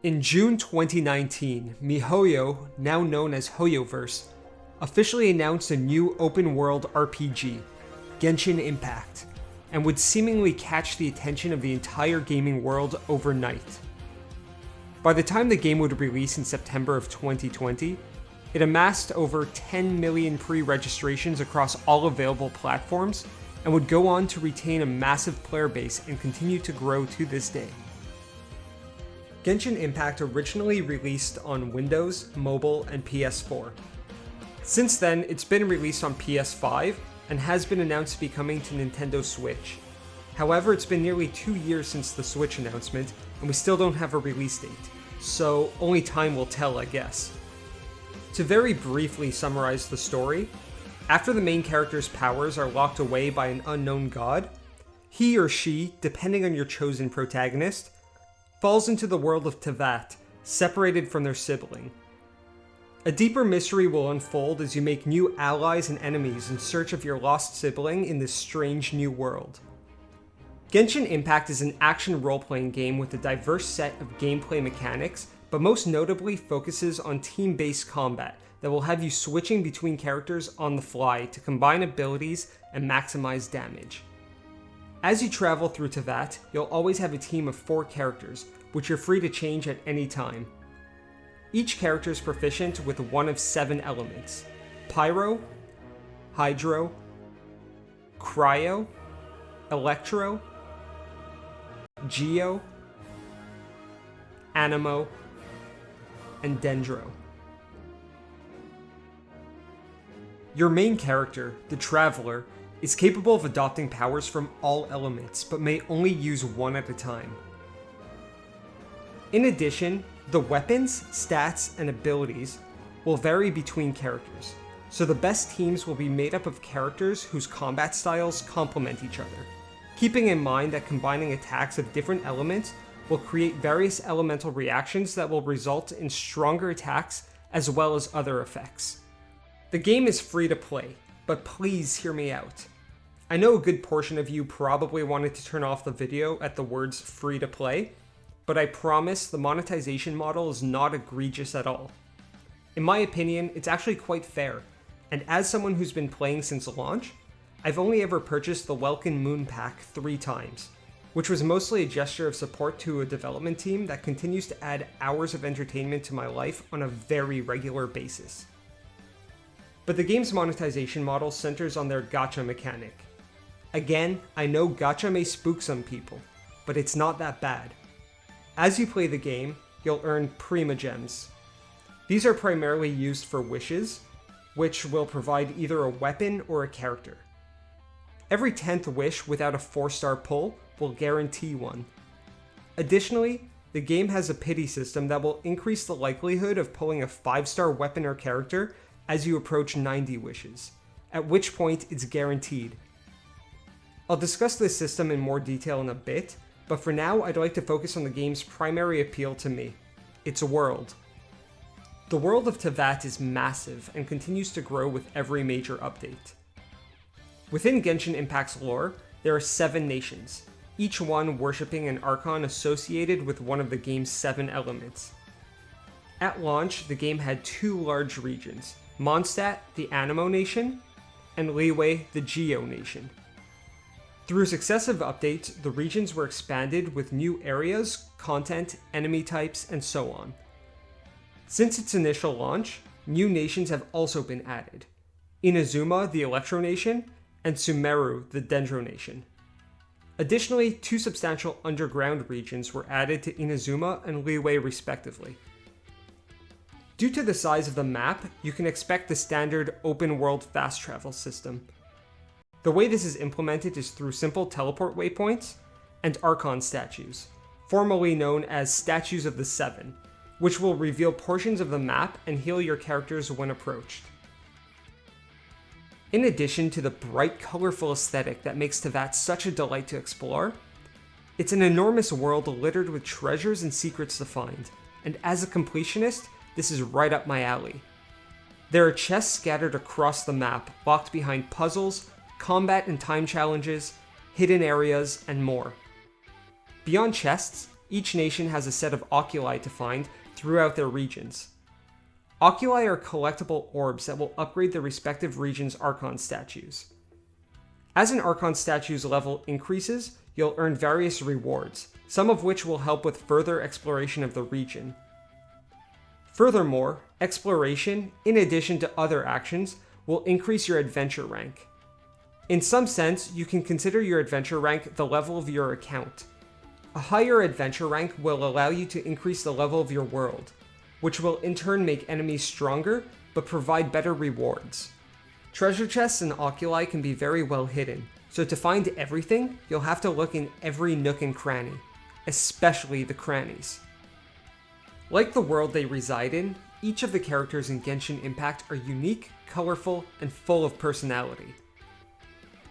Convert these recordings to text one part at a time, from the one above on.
In June 2019, MiHoYo, now known as HOYO-verse, officially announced a new open-world RPG, Genshin Impact, and would seemingly catch the attention of the entire gaming world overnight. By the time the game would release in September of 2020, it amassed over 10 million pre-registrations across all available platforms and would go on to retain a massive player base and continue to grow to this day. Genshin Impact originally released on Windows, mobile, and PS4. Since then, it's been released on PS5 and has been announced to be coming to Nintendo Switch. However, it's been nearly 2 years since the Switch announcement, and we still don't have a release date, so only time will tell, I guess. To very briefly summarize the story, after the main character's powers are locked away by an unknown god, he or she, depending on your chosen protagonist, falls into the world of Teyvat, separated from their sibling. A deeper mystery will unfold as you make new allies and enemies in search of your lost sibling in this strange new world. Genshin Impact is an action role-playing game with a diverse set of gameplay mechanics, but most notably focuses on team-based combat that will have you switching between characters on the fly to combine abilities and maximize damage. As you travel through Teyvat, you'll always have a team of 4 characters, which you're free to change at any time. Each character is proficient with one of 7 elements: Pyro, Hydro, Cryo, Electro, Geo, Anemo, and Dendro. Your main character, the Traveler, is capable of adopting powers from all elements, but may only use one at a time. In addition, the weapons, stats, and abilities will vary between characters, so the best teams will be made up of characters whose combat styles complement each other, keeping in mind that combining attacks of different elements will create various elemental reactions that will result in stronger attacks as well as other effects. The game is free to play, but please hear me out. I know a good portion of you probably wanted to turn off the video at the words free to play, but I promise the monetization model is not egregious at all. In my opinion, it's actually quite fair, and as someone who's been playing since launch, I've only ever purchased the Welkin Moon Pack 3 times, which was mostly a gesture of support to a development team that continues to add hours of entertainment to my life on a very regular basis. But the game's monetization model centers on their gacha mechanic. Again, I know gacha may spook some people, but it's not that bad. As you play the game, you'll earn Prima Gems. These are primarily used for wishes, which will provide either a weapon or a character. Every 10th wish without a 4-star pull will guarantee one. Additionally, the game has a pity system that will increase the likelihood of pulling a 5-star weapon or character as you approach 90 wishes, at which point it's guaranteed. I'll discuss this system in more detail in a bit, but for now I'd like to focus on the game's primary appeal to me, its world. The world of Teyvat is massive and continues to grow with every major update. Within Genshin Impact's lore, there are 7 nations, each one worshipping an archon associated with one of the game's 7 elements. At launch, the game had 2 large regions, Mondstadt, the Anemo Nation, and Liyue, the Geo Nation. Through successive updates, the regions were expanded with new areas, content, enemy types, and so on. Since its initial launch, new nations have also been added: Inazuma, the Electro Nation, and Sumeru, the Dendro Nation. Additionally, 2 substantial underground regions were added to Inazuma and Liyue respectively. Due to the size of the map, you can expect the standard open-world fast travel system. The way this is implemented is through simple teleport waypoints and Archon statues, formerly known as Statues of the Seven, which will reveal portions of the map and heal your characters when approached. In addition to the bright, colorful aesthetic that makes Teyvat such a delight to explore, it's an enormous world littered with treasures and secrets to find, and as a completionist, this is right up my alley. There are chests scattered across the map, locked behind puzzles, combat and time challenges, hidden areas, and more. Beyond chests, each nation has a set of oculi to find throughout their regions. Oculi are collectible orbs that will upgrade the respective region's Archon statues. As an Archon statue's level increases, you'll earn various rewards, some of which will help with further exploration of the region. Furthermore, exploration, in addition to other actions, will increase your adventure rank. In some sense, you can consider your adventure rank the level of your account. A higher adventure rank will allow you to increase the level of your world, which will in turn make enemies stronger, but provide better rewards. Treasure chests and oculi can be very well hidden, so to find everything, you'll have to look in every nook and cranny, especially the crannies. Like the world they reside in, each of the characters in Genshin Impact are unique, colorful, and full of personality.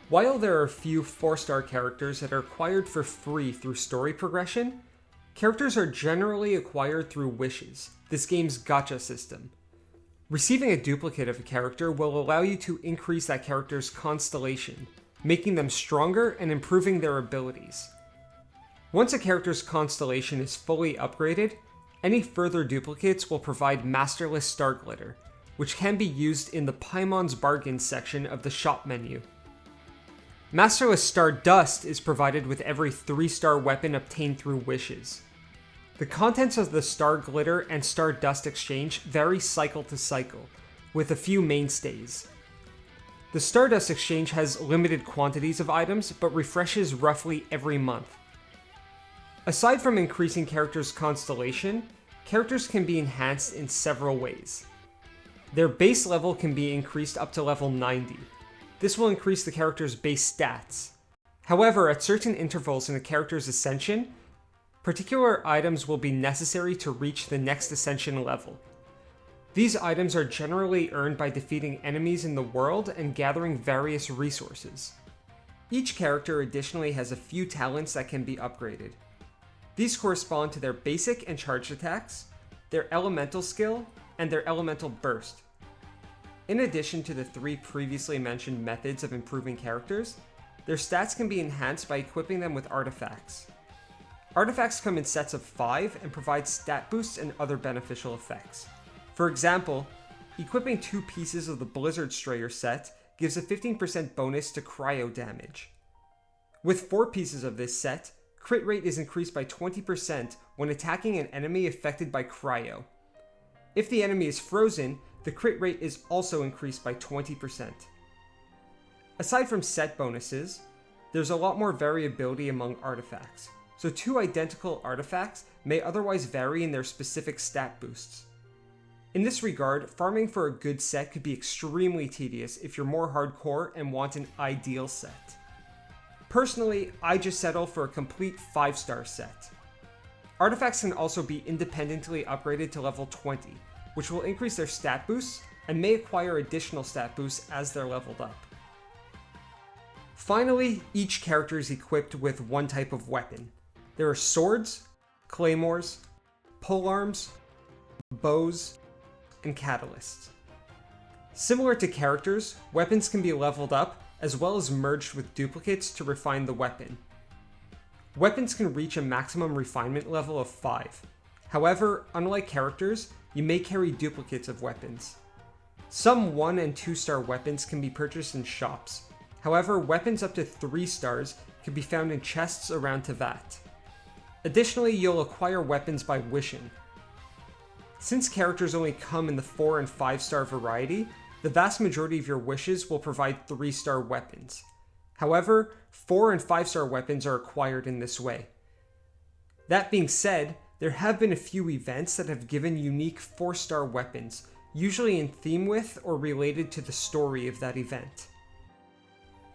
While there are a few 4-star characters that are acquired for free through story progression, characters are generally acquired through wishes, this game's gacha system. Receiving a duplicate of a character will allow you to increase that character's constellation, making them stronger and improving their abilities. Once a character's constellation is fully upgraded, any further duplicates will provide Masterless Star Glitter, which can be used in the Paimon's Bargain section of the shop menu. Masterless Star Dust is provided with every 3-star weapon obtained through wishes. The contents of the Star Glitter and Star Dust exchange vary cycle to cycle, with a few mainstays. The Stardust exchange has limited quantities of items, but refreshes roughly every month. Aside from increasing characters' constellation, characters can be enhanced in several ways. Their base level can be increased up to level 90. This will increase the character's base stats. However, at certain intervals in a character's ascension, particular items will be necessary to reach the next ascension level. These items are generally earned by defeating enemies in the world and gathering various resources. Each character additionally has a few talents that can be upgraded. These correspond to their basic and charged attacks, their elemental skill, and their elemental burst. In addition to the 3 previously mentioned methods of improving characters, their stats can be enhanced by equipping them with artifacts. Artifacts come in sets of 5 and provide stat boosts and other beneficial effects. For example, equipping 2 pieces of the Blizzard Strayer set gives a 15% bonus to cryo damage. With 4 pieces of this set, crit rate is increased by 20% when attacking an enemy affected by cryo. If the enemy is frozen, the crit rate is also increased by 20%. Aside from set bonuses, there's a lot more variability among artifacts, so 2 identical artifacts may otherwise vary in their specific stat boosts. In this regard, farming for a good set could be extremely tedious if you're more hardcore and want an ideal set. Personally, I just settle for a complete 5-star set. Artifacts can also be independently upgraded to level 20, which will increase their stat boosts and may acquire additional stat boosts as they're leveled up. Finally, each character is equipped with one type of weapon. There are swords, claymores, polearms, bows, and catalysts. Similar to characters, weapons can be leveled up as well as merged with duplicates to refine the weapon. Weapons can reach a maximum refinement level of 5. However, unlike characters, you may carry duplicates of weapons. Some 1 and 2-star weapons can be purchased in shops. However, weapons up to 3 stars can be found in chests around Teyvat. Additionally, you'll acquire weapons by wishing. Since characters only come in the 4 and 5-star variety, the vast majority of your wishes will provide 3-star weapons. However, 4 and 5-star weapons are acquired in this way. That being said, there have been a few events that have given unique 4-star weapons, usually in theme with or related to the story of that event.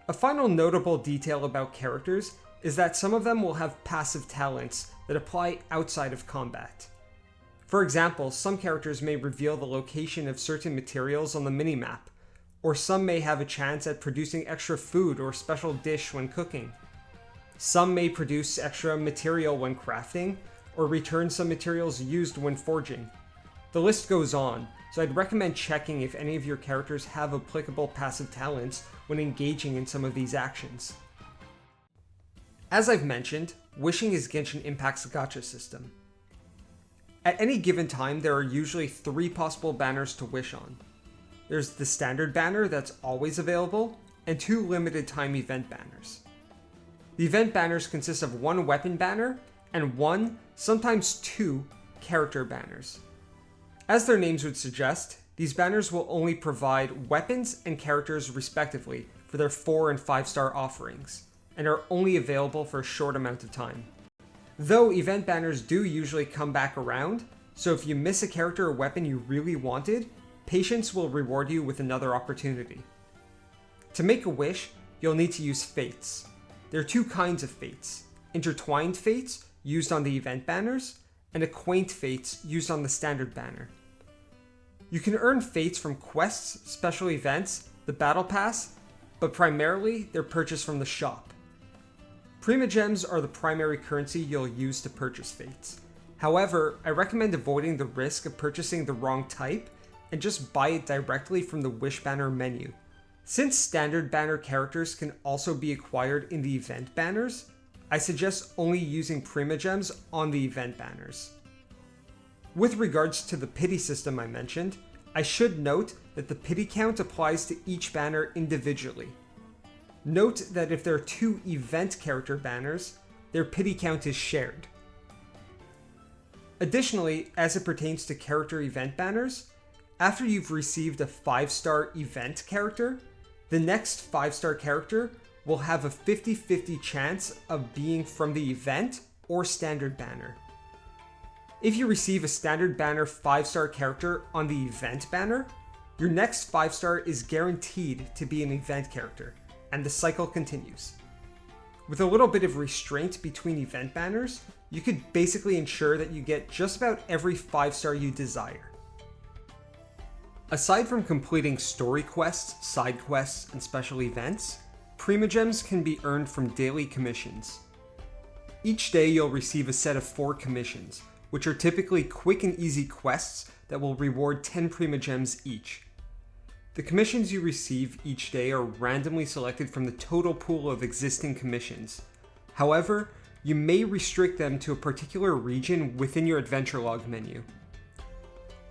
A final notable detail about characters is that some of them will have passive talents that apply outside of combat. For example, some characters may reveal the location of certain materials on the minimap, or some may have a chance at producing extra food or special dish when cooking. Some may produce extra material when crafting, or return some materials used when forging. The list goes on, so I'd recommend checking if any of your characters have applicable passive talents when engaging in some of these actions. As I've mentioned, wishing is Genshin Impact's gacha system. At any given time, there are usually 3 possible banners to wish on. There's the standard banner that's always available, and 2 limited time event banners. The event banners consist of 1 weapon banner and 1, sometimes 2, character banners. As their names would suggest, these banners will only provide weapons and characters respectively for their 4 and 5-star offerings, and are only available for a short amount of time. Though event banners do usually come back around, so if you miss a character or weapon you really wanted, Patience will reward you with another opportunity. To make a wish, you'll need to use fates. There are 2 kinds of fates: intertwined fates, used on the event banners, and acquaint fates, used on the standard banner. You can earn fates from quests, special events, the battle pass, but primarily they're purchased from the shop. Primogems are the primary currency you'll use to purchase fates. However, I recommend avoiding the risk of purchasing the wrong type and just buy it directly from the wish banner menu. Since standard banner characters can also be acquired in the event banners, I suggest only using Primogems on the event banners. With regards to the pity system I mentioned, I should note that the pity count applies to each banner individually. Note that if there are 2 event character banners, their pity count is shared. Additionally, as it pertains to character event banners, after you've received a 5-star event character, the next 5-star character will have a 50-50 chance of being from the event or standard banner. If you receive a standard banner 5-star character on the event banner, your next 5-star is guaranteed to be an event character, and the cycle continues. With a little bit of restraint between event banners, you could basically ensure that you get just about every 5-star you desire. Aside from completing story quests, side quests, and special events, Primogems can be earned from daily commissions. Each day you'll receive a set of 4 commissions, which are typically quick and easy quests that will reward 10 Primogems each. The commissions you receive each day are randomly selected from the total pool of existing commissions. However, you may restrict them to a particular region within your adventure log menu.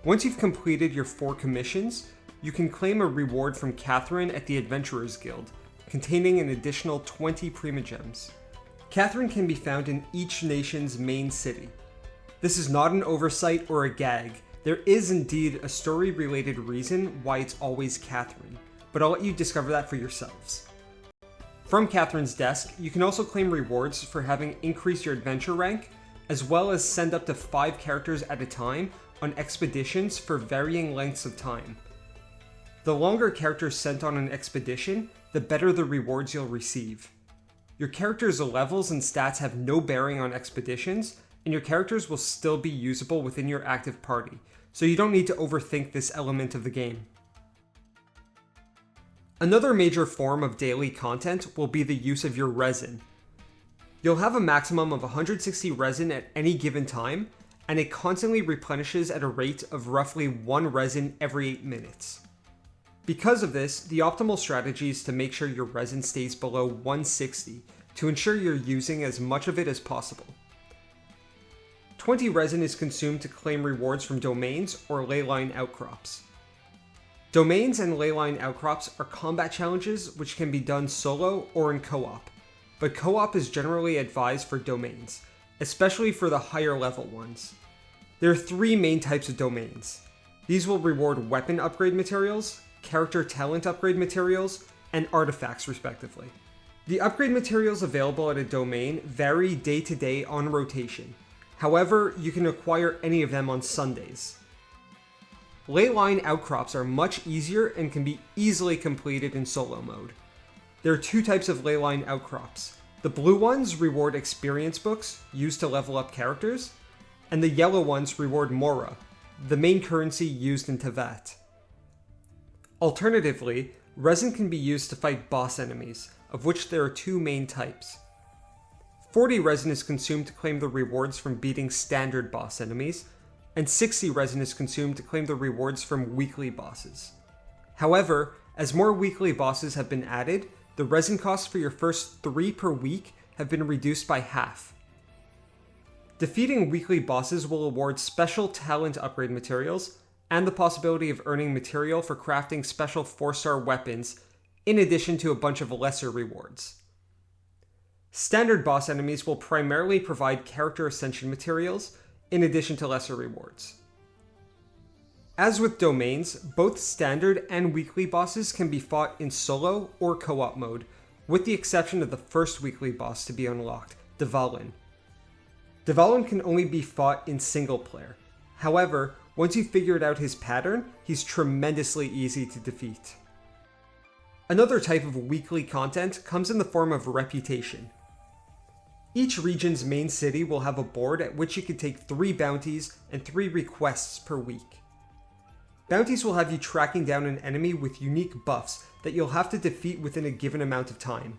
Once you've completed your 4 commissions, you can claim a reward from Catherine at the Adventurers Guild, containing an additional 20 Primogems. Catherine can be found in each nation's main city. This is not an oversight or a gag. There is indeed a story-related reason why it's always Catherine, but I'll let you discover that for yourselves. From Catherine's desk, you can also claim rewards for having increased your adventure rank, as well as send up to 5 characters at a time on expeditions for varying lengths of time. The longer characters sent on an expedition, the better the rewards you'll receive. Your character's levels and stats have no bearing on expeditions, and your characters will still be usable within your active party, so you don't need to overthink this element of the game. Another major form of daily content will be the use of your resin. You'll have a maximum of 160 resin at any given time, and it constantly replenishes at a rate of roughly 1 resin every 8 minutes. Because of this, the optimal strategy is to make sure your resin stays below 160 to ensure you're using as much of it as possible. 20 resin is consumed to claim rewards from domains or leyline outcrops. Domains and leyline outcrops are combat challenges which can be done solo or in co-op, but co-op is generally advised for domains, especially for the higher level ones. There are 3 main types of domains. These will reward weapon upgrade materials, character talent upgrade materials, and artifacts respectively. The upgrade materials available at a domain vary day to day on rotation. However, you can acquire any of them on Sundays. Leyline outcrops are much easier and can be easily completed in solo mode. There are 2 types of leyline outcrops. The blue ones reward experience books used to level up characters, and the yellow ones reward Mora, the main currency used in Teyvat. Alternatively, resin can be used to fight boss enemies, of which there are 2 main types. 40 resin is consumed to claim the rewards from beating standard boss enemies, and 60 resin is consumed to claim the rewards from weekly bosses. However, as more weekly bosses have been added, the resin cost for your first 3 per week have been reduced by half. Defeating weekly bosses will award special talent upgrade materials and the possibility of earning material for crafting special 4-star weapons, in addition to a bunch of lesser rewards. Standard boss enemies will primarily provide character ascension materials, in addition to lesser rewards. As with domains, both standard and weekly bosses can be fought in solo or co-op mode, with the exception of the first weekly boss to be unlocked, Dvalin. Dvalin can only be fought in single player. However, once you've figured out his pattern, he's tremendously easy to defeat. Another type of weekly content comes in the form of reputation. Each region's main city will have a board at which you can take 3 bounties and 3 requests per week. Bounties will have you tracking down an enemy with unique buffs that you'll have to defeat within a given amount of time.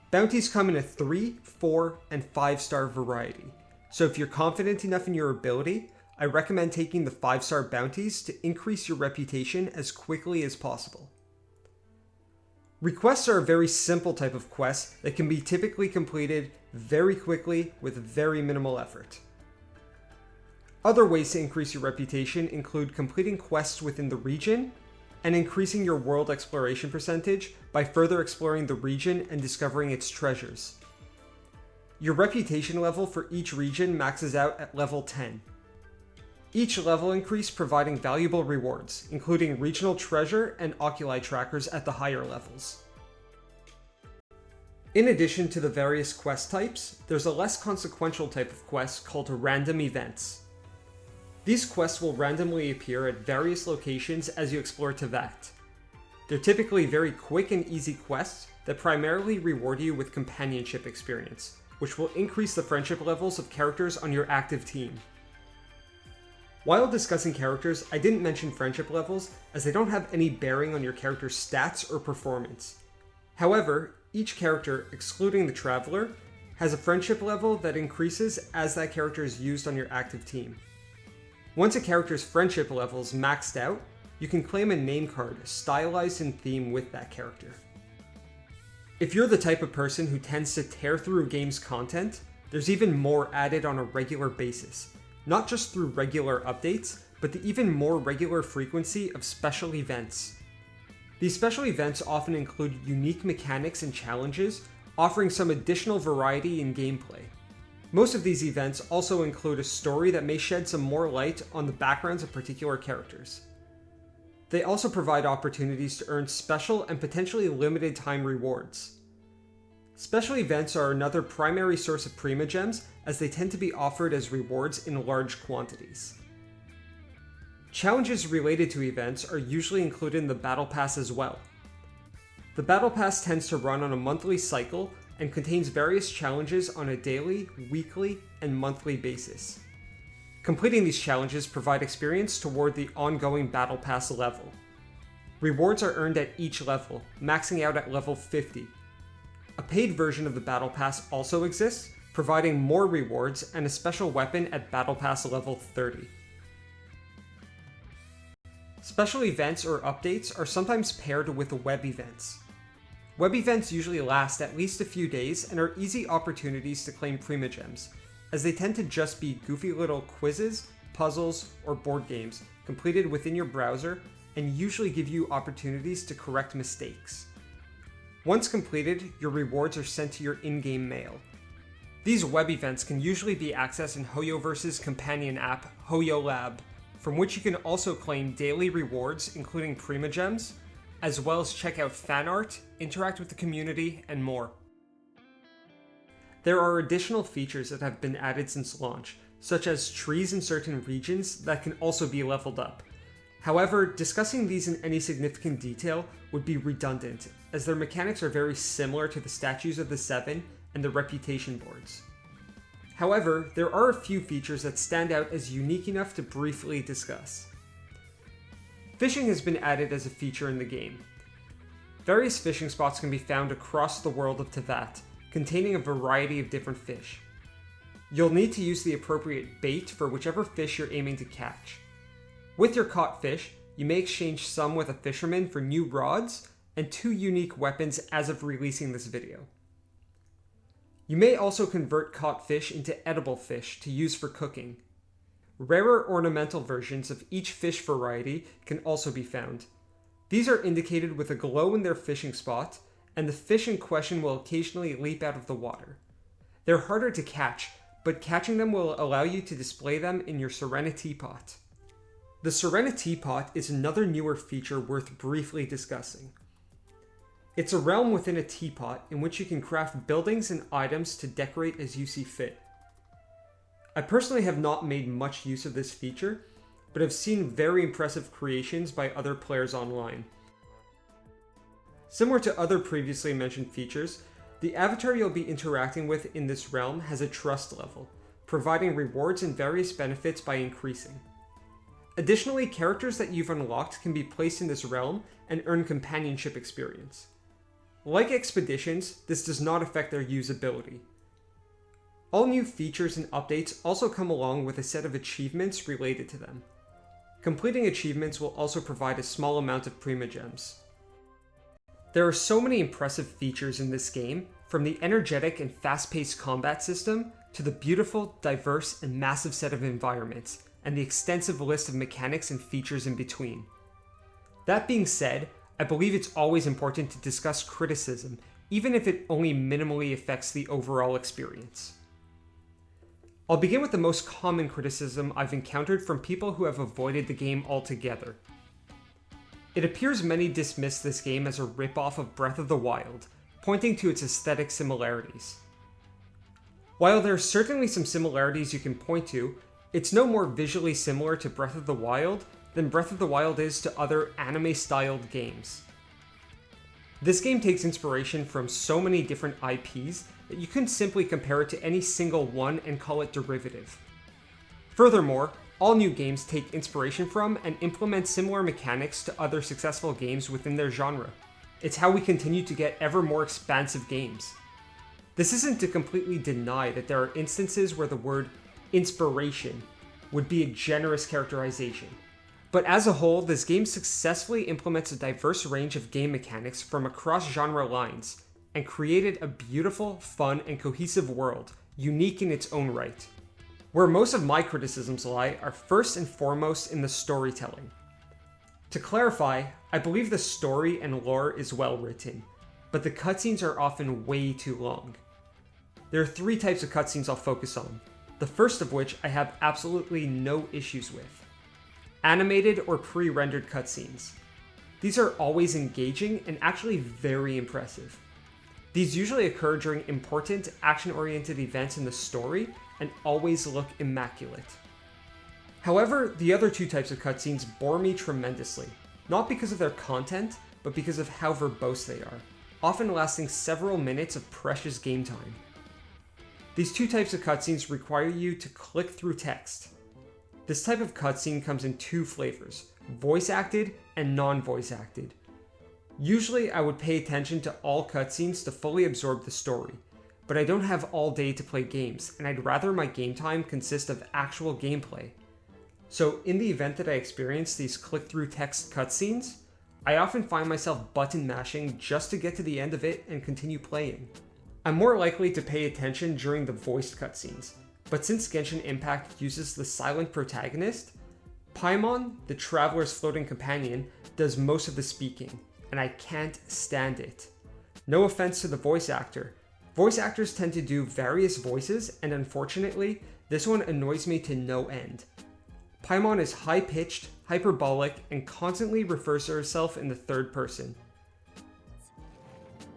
Bounties come in a 3, 4, and 5-star variety, so if you're confident enough in your ability, I recommend taking the 5-star bounties to increase your reputation as quickly as possible. Requests are a very simple type of quest that can be typically completed very quickly with very minimal effort. Other ways to increase your reputation include completing quests within the region and increasing your world exploration percentage by further exploring the region and discovering its treasures. Your reputation level for each region maxes out at level 10. Each level increase providing valuable rewards, including regional treasure and oculi trackers at the higher levels. In addition to the various quest types, there's a less consequential type of quest called random events. These quests will randomly appear at various locations as you explore Teyvat. They're typically very quick and easy quests that primarily reward you with companionship experience, which will increase the friendship levels of characters on your active team. While discussing characters, I didn't mention friendship levels as they don't have any bearing on your character's stats or performance. However, each character, excluding the Traveler, has a friendship level that increases as that character is used on your active team. Once a character's friendship level is maxed out, you can claim a name card stylized in theme with that character. If you're the type of person who tends to tear through a game's content, there's even more added on a regular basis, not just through regular updates, but the even more regular frequency of special events. These special events often include unique mechanics and challenges, offering some additional variety in gameplay. Most of these events also include a story that may shed some more light on the backgrounds of particular characters. They also provide opportunities to earn special and potentially limited time rewards. Special events are another primary source of Primogems as they tend to be offered as rewards in large quantities. Challenges related to events are usually included in the Battle Pass as well. The Battle Pass tends to run on a monthly cycle and contains various challenges on a daily, weekly, and monthly basis. Completing these challenges provide experience toward the ongoing Battle Pass level. Rewards are earned at each level, maxing out at level 50. A paid version of the Battle Pass also exists, providing more rewards and a special weapon at Battle Pass level 30. Special events or updates are sometimes paired with web events. Web events usually last at least a few days and are easy opportunities to claim Primogems, as they tend to just be goofy little quizzes, puzzles, or board games completed within your browser and usually give you opportunities to correct mistakes. Once completed, your rewards are sent to your in-game mail. These web events can usually be accessed in Hoyoverse's companion app, HOYO Lab, from which you can also claim daily rewards including Primogems, as well as check out fan art, interact with the community, and more. There are additional features that have been added since launch, such as trees in certain regions that can also be leveled up. However, discussing these in any significant detail would be redundant, as their mechanics are very similar to the statues of the Seven and the reputation boards. However, there are a few features that stand out as unique enough to briefly discuss. Fishing has been added as a feature in the game. Various fishing spots can be found across the world of Teyvat, containing a variety of different fish. You'll need to use the appropriate bait for whichever fish you're aiming to catch. With your caught fish, you may exchange some with a fisherman for new rods and 2 unique weapons as of releasing this video. You may also convert caught fish into edible fish to use for cooking. Rarer ornamental versions of each fish variety can also be found. These are indicated with a glow in their fishing spot, and the fish in question will occasionally leap out of the water. They're harder to catch, but catching them will allow you to display them in your Serena teapot. The Serena teapot is another newer feature worth briefly discussing. It's a realm within a teapot in which you can craft buildings and items to decorate as you see fit. I personally have not made much use of this feature, but have seen very impressive creations by other players online. Similar to other previously mentioned features, the avatar you'll be interacting with in this realm has a trust level, providing rewards and various benefits by increasing. Additionally, characters that you've unlocked can be placed in this realm and earn companionship experience. Like expeditions, this does not affect their usability. All new features and updates also come along with a set of achievements related to them. Completing achievements will also provide a small amount of Primogems. There are so many impressive features in this game, from the energetic and fast-paced combat system to the beautiful, diverse, and massive set of environments, and the extensive list of mechanics and features in between. That being said, I believe it's always important to discuss criticism, even if it only minimally affects the overall experience. I'll begin with the most common criticism I've encountered from people who have avoided the game altogether. It appears many dismiss this game as a rip-off of Breath of the Wild, pointing to its aesthetic similarities. While there are certainly some similarities you can point to, it's no more visually similar to Breath of the Wild than Breath of the Wild is to other anime-styled games. This game takes inspiration from so many different IPs that you couldn't simply compare it to any single one and call it derivative. Furthermore, all new games take inspiration from and implement similar mechanics to other successful games within their genre. It's how we continue to get ever more expansive games. This isn't to completely deny that there are instances where the word inspiration would be a generous characterization. But as a whole, this game successfully implements a diverse range of game mechanics from across genre lines, and created a beautiful, fun, and cohesive world, unique in its own right. Where most of my criticisms lie are first and foremost in the storytelling. To clarify, I believe the story and lore is well written, but the cutscenes are often way too long. There are 3 types of cutscenes I'll focus on, the first of which I have absolutely no issues with. Animated or pre-rendered cutscenes. These are always engaging and actually very impressive. These usually occur during important, action-oriented events in the story and always look immaculate. However, the other 2 types of cutscenes bore me tremendously, not because of their content, but because of how verbose they are, often lasting several minutes of precious game time. These 2 types of cutscenes require you to click through text. This type of cutscene comes in 2 flavors, voice-acted and non-voice acted. Usually I would pay attention to all cutscenes to fully absorb the story, but I don't have all day to play games, and I'd rather my game time consist of actual gameplay. So in the event that I experience these click-through text cutscenes, I often find myself button mashing just to get to the end of it and continue playing. I'm more likely to pay attention during the voiced cutscenes, but since Genshin Impact uses the silent protagonist, Paimon, the traveler's floating companion, does most of the speaking, and I can't stand it. No offense to the voice actor. Voice actors tend to do various voices, and unfortunately, this one annoys me to no end. Paimon is high-pitched, hyperbolic, and constantly refers to herself in the third person.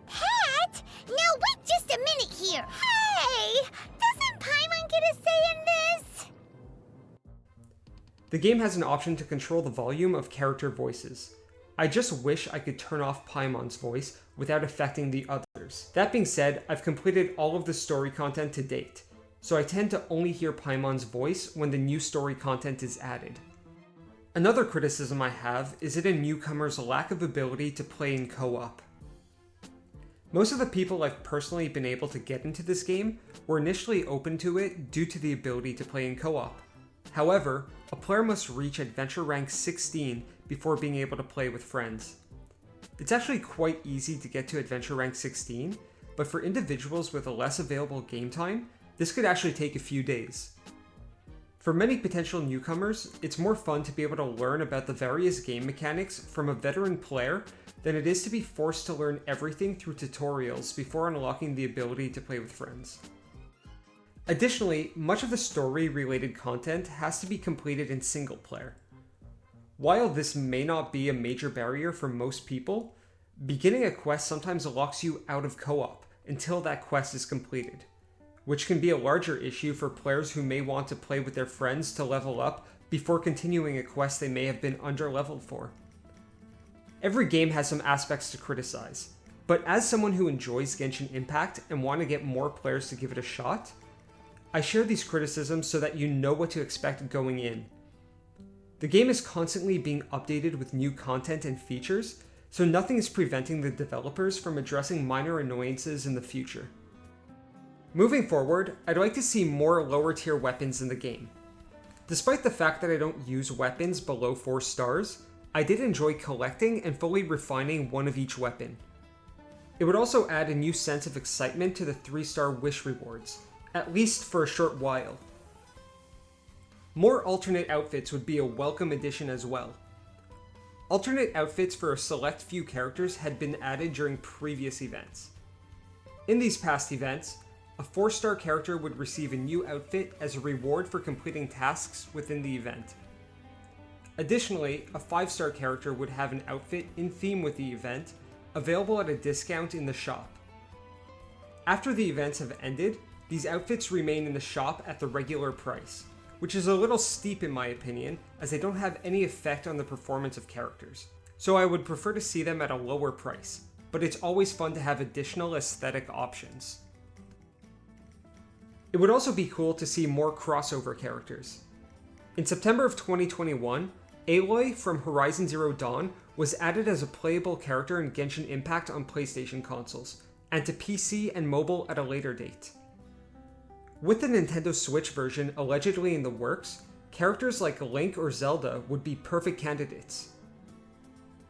Pat! Now wait just a minute here! Hey! Doesn't Paimon get a say in this? The game has an option to control the volume of character voices. I just wish I could turn off Paimon's voice without affecting the others. That being said, I've completed all of the story content to date, so I tend to only hear Paimon's voice when the new story content is added. Another criticism I have is it a newcomer's lack of ability to play in co-op. Most of the people I've personally been able to get into this game were initially open to it due to the ability to play in co-op. However, a player must reach adventure rank 16 before being able to play with friends. It's actually quite easy to get to adventure rank 16, but for individuals with a less available game time, this could actually take a few days. For many potential newcomers, it's more fun to be able to learn about the various game mechanics from a veteran player than it is to be forced to learn everything through tutorials before unlocking the ability to play with friends. Additionally, much of the story-related content has to be completed in single player. While this may not be a major barrier for most people, beginning a quest sometimes locks you out of co-op until that quest is completed, which can be a larger issue for players who may want to play with their friends to level up before continuing a quest they may have been under-leveled for. Every game has some aspects to criticize, but as someone who enjoys Genshin Impact and want to get more players to give it a shot, I share these criticisms so that you know what to expect going in. The game is constantly being updated with new content and features, so nothing is preventing the developers from addressing minor annoyances in the future. Moving forward, I'd like to see more lower tier weapons in the game. Despite the fact that I don't use weapons below 4 stars, I did enjoy collecting and fully refining one of each weapon. It would also add a new sense of excitement to the 3-star wish rewards, at least for a short while. More alternate outfits would be a welcome addition as well. Alternate outfits for a select few characters had been added during previous events. In these past events, a 4-star character would receive a new outfit as a reward for completing tasks within the event. Additionally, a 5-star character would have an outfit in theme with the event, available at a discount in the shop. After the events have ended, these outfits remain in the shop at the regular price, which is a little steep in my opinion, as they don't have any effect on the performance of characters. So I would prefer to see them at a lower price, but it's always fun to have additional aesthetic options. It would also be cool to see more crossover characters. In September of 2021, Aloy from Horizon Zero Dawn was added as a playable character in Genshin Impact on PlayStation consoles, and to PC and mobile at a later date. With the Nintendo Switch version allegedly in the works, characters like Link or Zelda would be perfect candidates.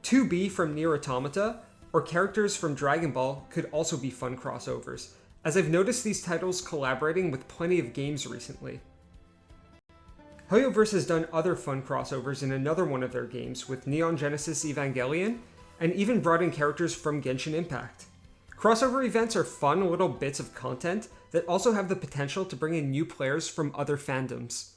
2B from Nier Automata, or characters from Dragon Ball could also be fun crossovers, as I've noticed these titles collaborating with plenty of games recently. HOYO-Verse has done other fun crossovers in another one of their games with Neon Genesis Evangelion, and even brought in characters from Genshin Impact. Crossover events are fun little bits of content that also have the potential to bring in new players from other fandoms.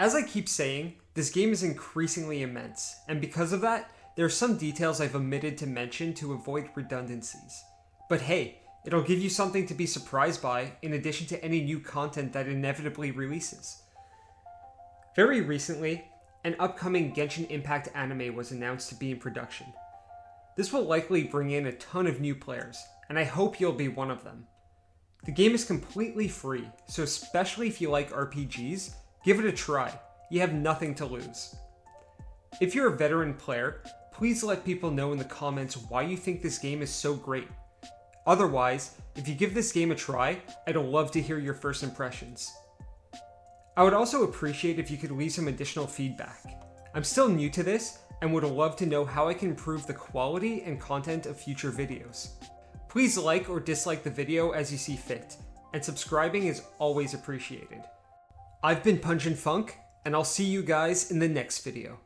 As I keep saying, this game is increasingly immense, and because of that, there are some details I've omitted to mention to avoid redundancies. But hey, it'll give you something to be surprised by in addition to any new content that inevitably releases. Very recently, an upcoming Genshin Impact anime was announced to be in production. This will likely bring in a ton of new players, and I hope you'll be one of them. The game is completely free, so especially if you like RPGs, give it a try. You have nothing to lose. If you're a veteran player, please let people know in the comments why you think this game is so great. Otherwise, if you give this game a try, I'd love to hear your first impressions. I would also appreciate if you could leave some additional feedback. I'm still new to this and would love to know how I can improve the quality and content of future videos. Please like or dislike the video as you see fit, and subscribing is always appreciated. I've been Peng Chen, and I'll see you guys in the next video.